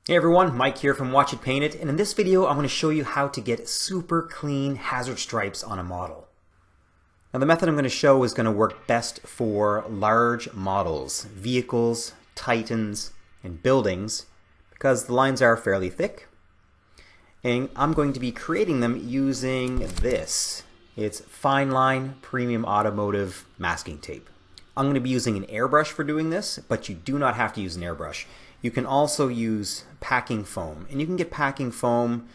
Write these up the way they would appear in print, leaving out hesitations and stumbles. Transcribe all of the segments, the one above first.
Hey everyone, Mike here from Watch It Paint It, and in this video I'm going to show you how to get super clean hazard stripes on a model. Now the method I'm going to show is going to work best for large models, vehicles, titans, and buildings, because the lines are fairly thick. And I'm going to be creating them using this. It's Fine Line Premium Automotive Masking Tape. I'm going to be using an airbrush for doing this, but you do not have to use an airbrush. You can also use packing foam, and you can get packing foam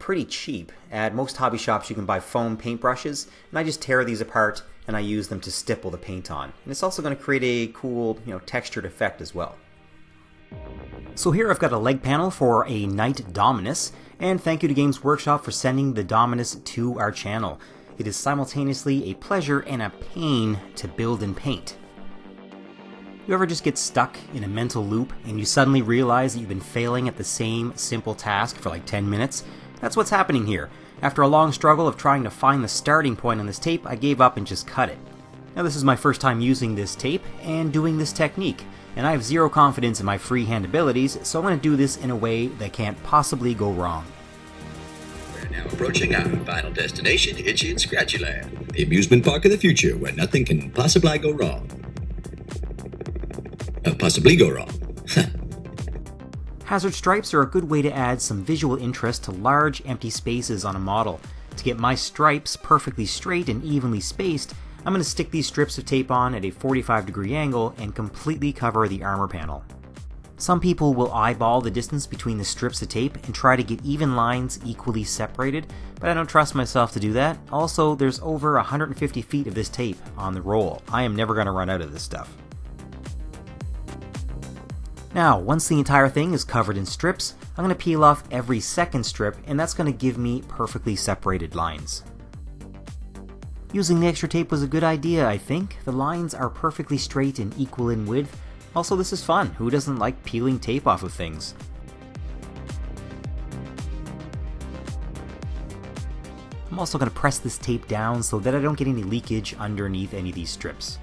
pretty cheap. At most hobby shops you can buy foam paintbrushes, and I just tear these apart and I use them to stipple the paint on. And it's also going to create a cool, textured effect as well. So here I've got a leg panel for a Knight Dominus, and thank you to Games Workshop for sending the Dominus to our channel. It is simultaneously a pleasure and a pain to build and paint. You ever just get stuck in a mental loop and you suddenly realize that you've been failing at the same simple task for like 10 minutes? That's what's happening here. After a long struggle of trying to find the starting point on this tape, I gave up and just cut it. Now this is my first time using this tape and doing this technique, and I have zero confidence in my freehand abilities, so I'm going to do this in a way that can't possibly go wrong. We're now approaching our final destination, Itchy and Scratchy Land, the amusement park of the future where nothing can possibly go wrong. Hazard stripes are a good way to add some visual interest to large empty spaces on a model. To get my stripes perfectly straight and evenly spaced, I'm going to stick these strips of tape on at a 45-degree angle and completely cover the armor panel. Some people will eyeball the distance between the strips of tape and try to get even lines equally separated, but I don't trust myself to do that. Also, there's over 150 feet of this tape on the roll. I am never going to run out of this stuff. Now, once the entire thing is covered in strips, I'm going to peel off every second strip, and that's going to give me perfectly separated lines. Using the extra tape was a good idea, I think. The lines are perfectly straight and equal in width. Also, this is fun. Who doesn't like peeling tape off of things? I'm also going to press this tape down so that I don't get any leakage underneath any of these strips.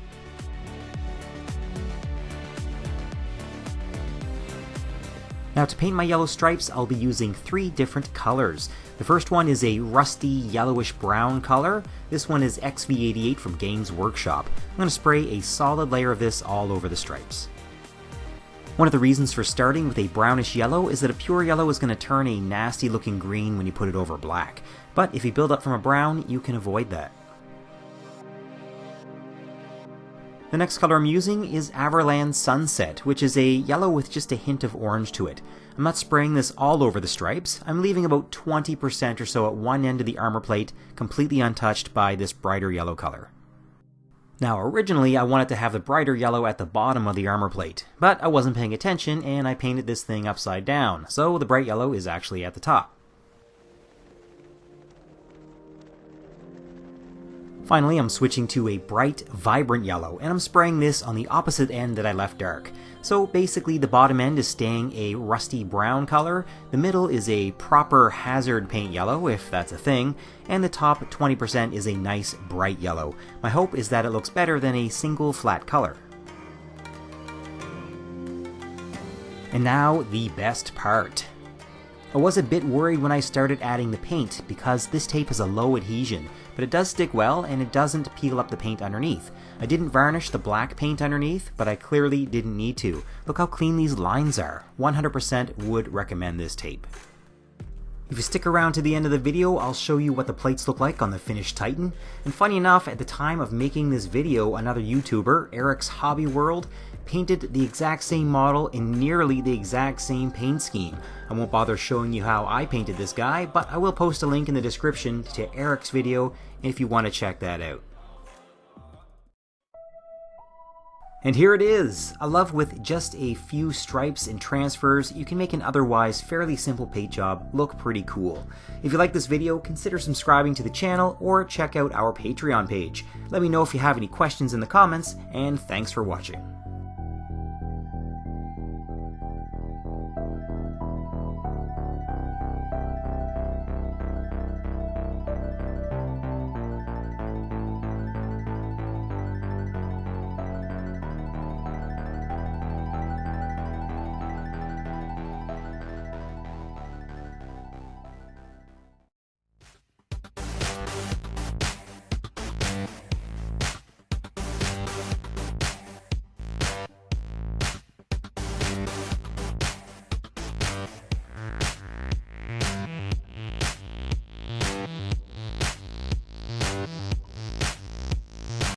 Now to paint my yellow stripes, I'll be using 3 different colors. The first one is a rusty yellowish brown color. This one is XV88 from Games Workshop. I'm going to spray a solid layer of this all over the stripes. One of the reasons for starting with a brownish yellow is that a pure yellow is going to turn a nasty looking green when you put it over black. But if you build up from a brown, you can avoid that. The next color I'm using is Averland Sunset, which is a yellow with just a hint of orange to it. I'm not spraying this all over the stripes. I'm leaving about 20% or so at one end of the armor plate, completely untouched by this brighter yellow color. Now originally I wanted to have the brighter yellow at the bottom of the armor plate, but I wasn't paying attention and I painted this thing upside down, so the bright yellow is actually at the top. Finally, I'm switching to a bright, vibrant yellow, and I'm spraying this on the opposite end that I left dark. So basically the bottom end is staying a rusty brown color, the middle is a proper hazard paint yellow, if that's a thing, and the top 20% is a nice bright yellow. My hope is that it looks better than a single flat color. And now the best part. I was a bit worried when I started adding the paint because this tape has a low adhesion, but it does stick well and it doesn't peel up the paint underneath. I didn't varnish the black paint underneath, but I clearly didn't need to. Look how clean these lines are. 100% would recommend this tape. If you stick around to the end of the video, I'll show you what the plates look like on the finished Titan. And funny enough, at the time of making this video, another YouTuber, Eric's Hobby World, painted the exact same model in nearly the exact same paint scheme. I won't bother showing you how I painted this guy, but I will post a link in the description to Eric's video if you want to check that out. And here it is! I love with just a few stripes and transfers, you can make an otherwise fairly simple paint job look pretty cool. If you like this video, consider subscribing to the channel or check out our Patreon page. Let me know if you have any questions in the comments, and thanks for watching.